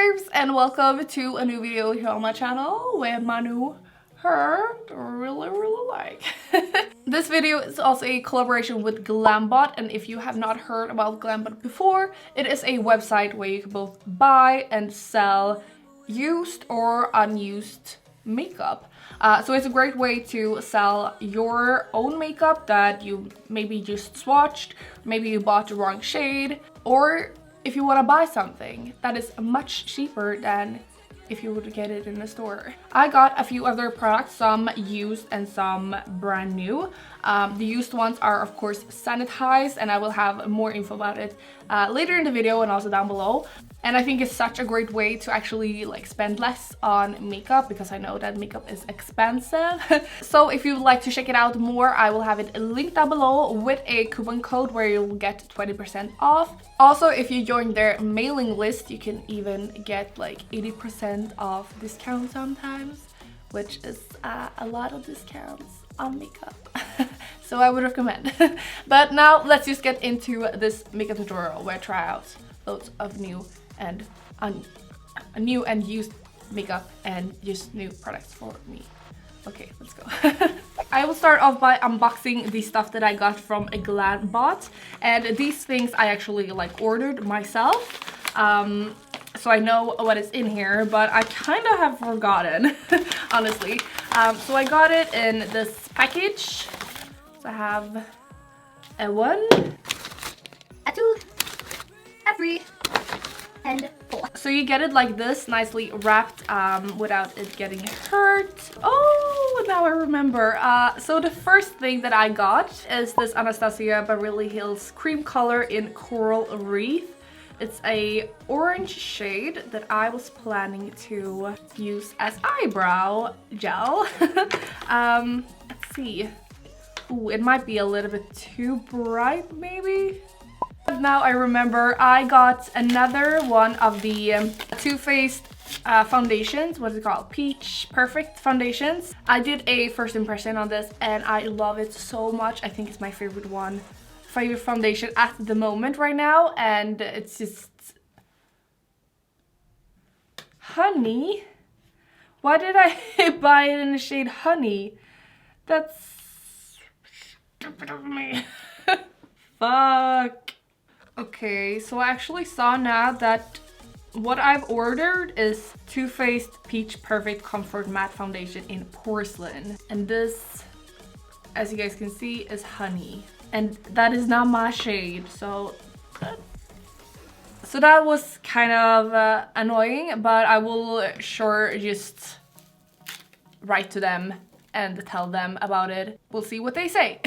babes, and welcome to a new video here on my channel where Manu really like. This video is also a collaboration with Glambot, and if you have not heard about Glambot before, it is a website where you can both buy and sell used or unused makeup. So it's a great way to sell your own makeup that you maybe just swatched, maybe you bought the wrong shade, or if you want to buy something that is much cheaper than if you would get it in a store. I got a few other products, some used and some brand new. The used ones are of course sanitized, and I will have more info about it later in the video and also down below. And I think it's such a great way to actually like spend less on makeup, because I know that makeup is expensive. So if you'd like to check it out more, I will have it linked down below with a coupon code where you'll get 20% off. Also, if you join their mailing list, you can even get like 80% off discount sometimes, which is a lot of discounts on makeup. So I would recommend. But now let's just get into this makeup tutorial where I try out loads of new and used makeup and just new products for me. Okay, let's go. I will start off by unboxing the stuff that I got from a Glambot, and these things I actually like ordered myself. So I know what is in here, but I kind of have forgotten, honestly. So I got it in this package. So I have a 1, a 2, a 3, and 4. So you get it like this, nicely wrapped, without it getting hurt. Oh, now I remember. So the first thing that I got is this Anastasia Beverly Hills cream color in Coral Reef. It's a orange shade that I was planning to use as eyebrow gel. Let's see. Ooh, it might be a little bit too bright, maybe. Now I remember I got another one of the Too Faced foundations. What is it called? Peach Perfect foundations. I did a first impression on this and I love it so much. I think it's my favorite foundation at the moment right now, and it's just honey. Why did I buy it in the shade honey? That's stupid of me. Fuck. Okay, so I actually saw now that what I've ordered is Too Faced Peach Perfect Comfort Matte Foundation in Porcelain. And this, as you guys can see, is honey. And that is not my shade, so that was kind of annoying, but I will sure just write to them and tell them about it. We'll see what they say.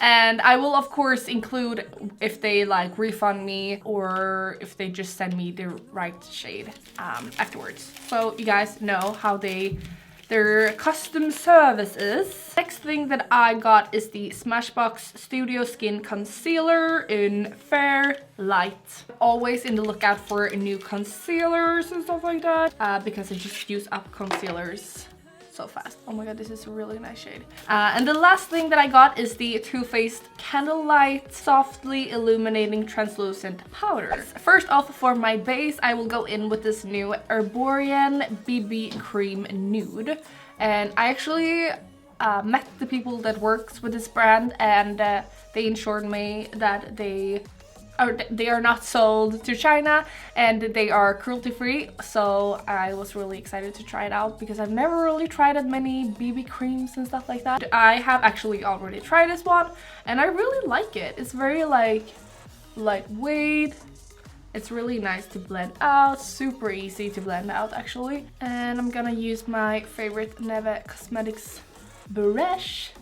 And I will of course include if they like refund me or if they just send me the right shade afterwards, so you guys know how their custom service is. Next thing that I got is the Smashbox Studio Skin Concealer in Fair Light. Always in the lookout for new concealers and stuff like that, because I just use up concealers so fast. Oh my god, this is a really nice shade. And the last thing that I got is the Too Faced Candlelight Softly Illuminating Translucent Powder. First off, for my base, I will go in with this new Erborian BB Cream Nude. And I actually met the people that works with this brand, and they assured me that they are not sold to China and they are cruelty-free, so I was really excited to try it out because I've never really tried that many BB creams and stuff like that. I have actually already tried this one and I really like it. It's very like lightweight. It's really nice to blend out, super easy to blend out actually. And I'm gonna use my favorite Neve Cosmetics brush.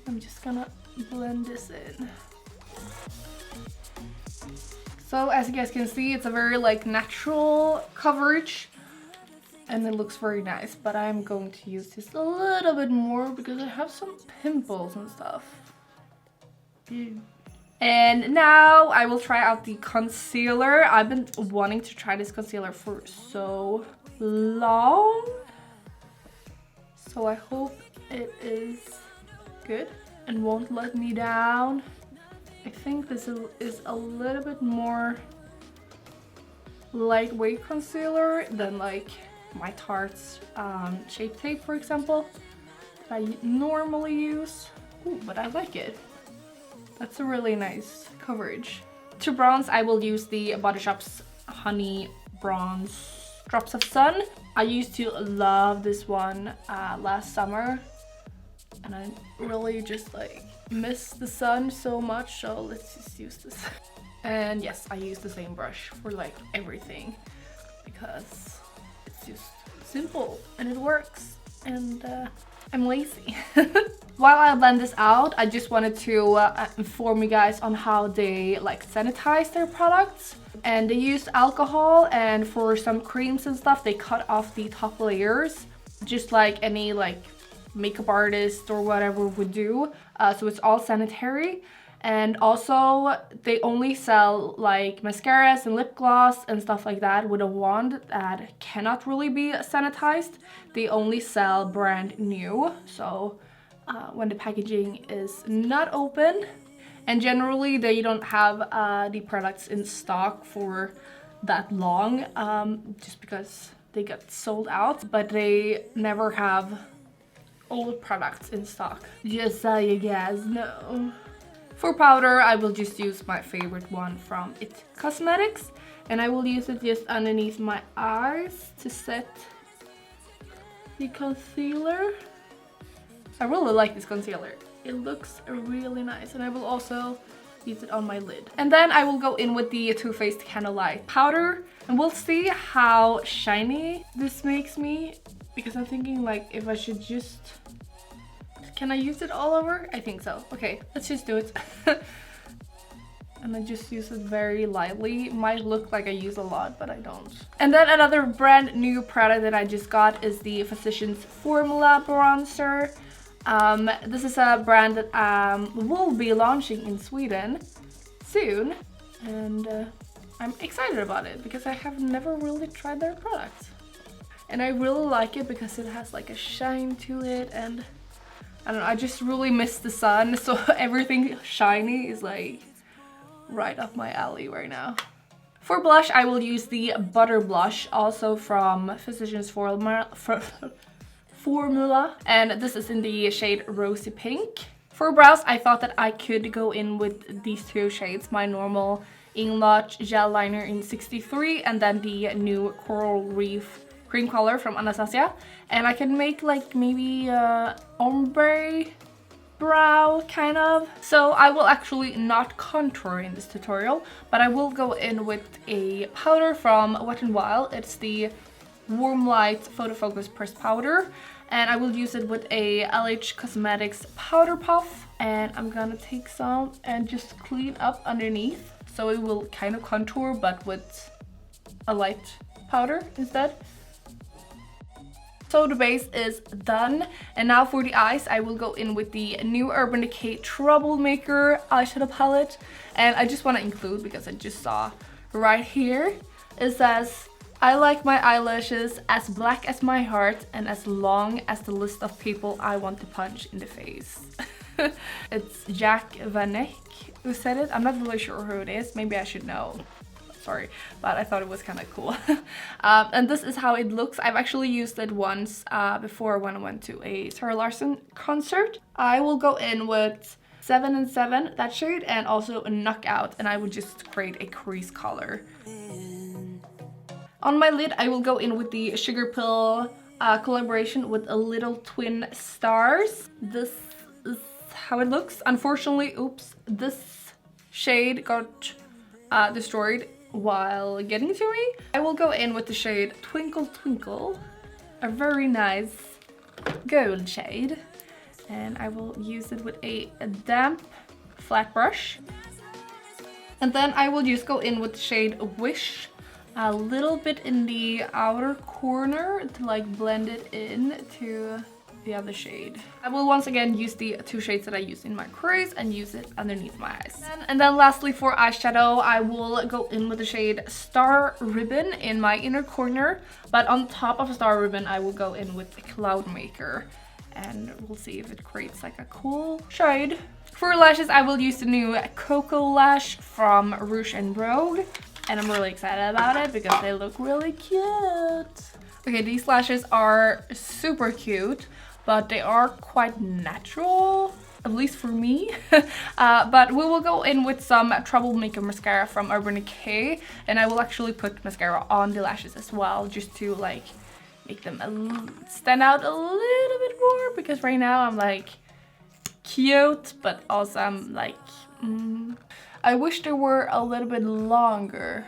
I'm just gonna blend this in. So as you guys can see, it's a very like natural coverage and it looks very nice, but I'm going to use this a little bit more because I have some pimples and stuff. And now I will try out the concealer. I've been wanting to try this concealer for so long, so I hope it is good and won't let me down. I think this is a little bit more lightweight concealer than like my Tarte's Shape Tape, for example, that I normally use. Ooh, but I like it. That's a really nice coverage. To bronze, I will use the Body Shop's Honey Bronze Drops of Sun. I used to love this one last summer, and I really just like miss the sun so much, so let's just use this. And yes, I use the same brush for like everything because it's just simple and it works, and I'm lazy. While I blend this out, I just wanted to inform you guys on how they like sanitize their products. And they use alcohol, and for some creams and stuff, they cut off the top layers, just like any like makeup artist or whatever would do. So it's all sanitary. And also they only sell like mascaras and lip gloss and stuff like that with a wand that cannot really be sanitized. They only sell brand new, so when the packaging is not open. And generally they don't have the products in stock for that long, just because they get sold out, but they never have old products in stock, just so you guys know. For powder, I will just use my favorite one from It Cosmetics, and I will use it just underneath my eyes to set the concealer. I really like this concealer. It looks really nice, and I will also use it on my lid. And then I will go in with the Too Faced Candlelight powder, and we'll see how shiny this makes me, because I'm thinking like if I should just... Can I use it all over? I think so. Okay, let's just do it. And I just use it very lightly. Might look like I use a lot, but I don't. And then another brand new product that I just got is the Physicians Formula Bronzer. This is a brand that will be launching in Sweden soon. And I'm excited about it because I have never really tried their products. And I really like it because it has like a shine to it, and I don't know, I just really miss the sun, so everything shiny is like right up my alley right now. For blush, I will use the Butter Blush, also from Physicians Formula, and this is in the shade Rosy Pink. For brows, I thought that I could go in with these two shades, my normal Inglot Gel Liner in 63 and then the new Coral Reef cream color from Anastasia, and I can make like maybe ombre brow kind of. So I will actually not contour in this tutorial, but I will go in with a powder from Wet n Wild. It's the Warm Light Photofocus pressed powder, and I will use it with a LH Cosmetics powder puff, and I'm gonna take some and just clean up underneath, so it will kind of contour but with a light powder instead. So the base is done, and now for the eyes, I will go in with the new Urban Decay Troublemaker eyeshadow palette. And I just want to include, because I just saw right here, it says, I like my eyelashes as black as my heart and as long as the list of people I want to punch in the face. It's Jack Van Eyck who said it. I'm not really sure who it is, maybe I should know. Sorry, but I thought it was kind of cool. And this is how it looks. I've actually used it once before when I went to a Sarah Larsson concert. I will go in with 7 and 7, that shade, and also a Knockout, and I will just create a crease color. On my lid, I will go in with the Sugar Pill collaboration with a Little Twin Stars. This is how it looks. Unfortunately, oops, this shade got destroyed while getting to me. I will go in with the shade Twinkle Twinkle, a very nice gold shade, and I will use it with a damp flat brush. And then I will just go in with the shade Wish, a little bit in the outer corner to like blend it in to the other shade. I will once again use the two shades that I used in my crease and use it underneath my eyes. And then lastly, for eyeshadow, I will go in with the shade Star Ribbon in my inner corner, but on top of Star Ribbon I will go in with Cloudmaker, and we'll see if it creates like a cool shade. For lashes, I will use the new Cocoa Lash from Rouge and Rogue. and I'm really excited about it because they look really cute. Okay, these lashes are super cute, but they are quite natural, at least for me. But we will go in with some Troublemaker mascara from Decay, and I will actually put mascara on the lashes as well, just to like make them stand out a little bit more, because right now I'm like cute, but also I'm like I wish they were a little bit longer,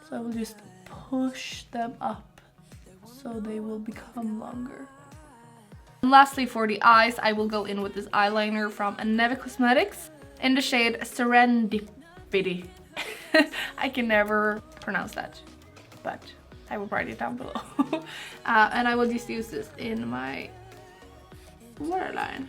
so I will just push them up so they will become longer. And lastly, for the eyes, I will go in with this eyeliner from Neve Cosmetics in the shade Serendipity. I can never pronounce that, but I will write it down below. And I will just use this in my waterline.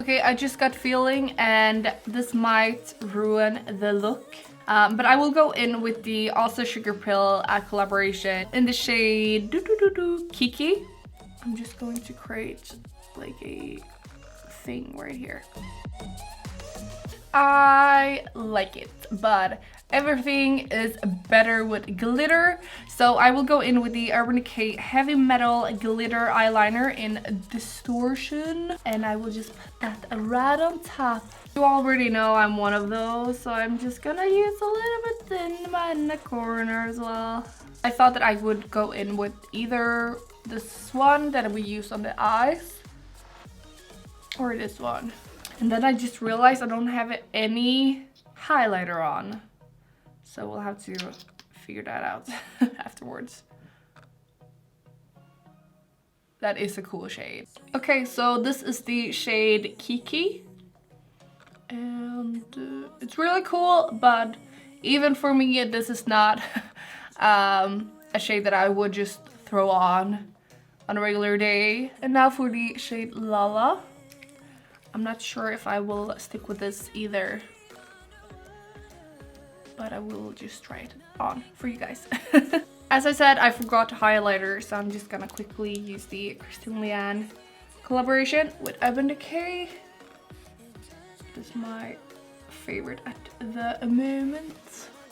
Okay, I just got feeling, and this might ruin the look. But I will go in with the also Sugar Pill collaboration in the shade Kiki. I'm just going to create like a thing right here. I like it, but everything is better with glitter. So I will go in with the Decay Heavy Metal Glitter Eyeliner in Distortion, and I will just put that right on top. You already know I'm one of those, so I'm just gonna use a little bit in the corner as well. I thought that I would go in with either this one that we use on the eyes or this one. And then I just realized I don't have any highlighter on. So we'll have to figure that out afterwards. That is a cool shade. Okay, so this is the shade Kiki. And it's really cool, but even for me, this is not a shade that I would just throw on a regular day. And now for the shade Lala. I'm not sure if I will stick with this either, but I will just try it on for you guys. As I said, I forgot highlighter, so I'm just gonna quickly use the Christine Leanne collaboration with Decay. This is my favorite at the moment.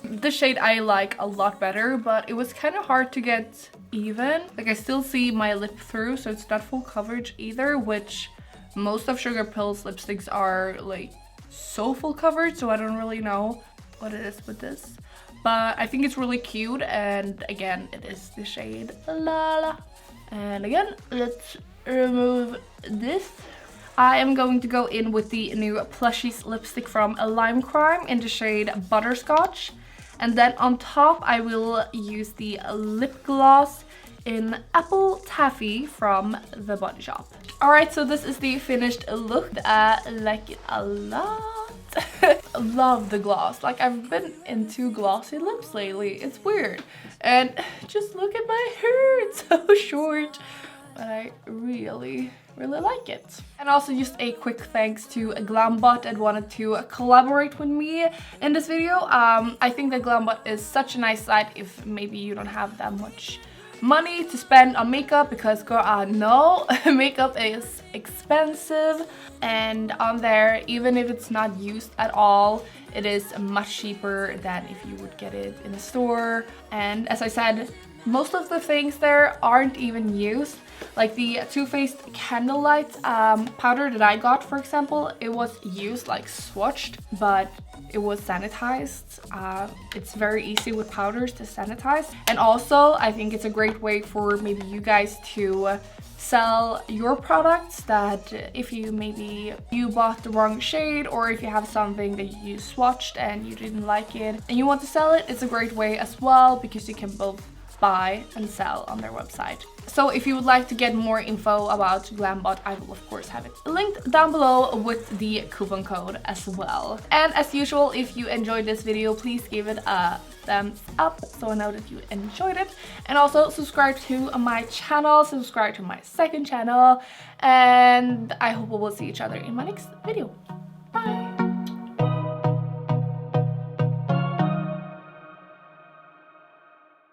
The shade I like a lot better, but it was kind of hard to get even. Like, I still see my lip through, so it's not full coverage either, which most of Sugar Pill's lipsticks are like so full coverage, so I don't really know what it is with this. But I think it's really cute, and again, it is the shade Lala. And again, let's remove this. I am going to go in with the new Plushies lipstick from Lime Crime in the shade Butterscotch. And then on top, I will use the lip gloss in Apple Taffy from The Body Shop. Alright, so this is the finished look. I like it a lot. Love the gloss. Like, I've been into glossy lips lately. It's weird. And just look at my hair. It's so short. But I really like it. And also just a quick thanks to Glambot that wanted to collaborate with me in this video. I think that Glambot is such a nice site if maybe you don't have that much money to spend on makeup, because girl, I know makeup is expensive, and on there, even if it's not used at all, it is much cheaper than if you would get it in a store. And as I said, most of the things there aren't even used. Like the Too Faced Candlelight powder that I got, for example, it was used, like swatched, but it was sanitized. It's very easy with powders to sanitize. And also, I think it's a great way for maybe you guys to sell your products, that if you bought the wrong shade, or if you have something that you swatched and you didn't like it and you want to sell it, it's a great way as well, because you can both buy and sell on their website. So if you would like to get more info about Glambot, I will of course have it linked down below with the coupon code as well. And as usual, if you enjoyed this video, please give it a thumbs up so I know that you enjoyed it. And also subscribe to my channel, subscribe to my second channel, and I hope we will see each other in my next video. Bye!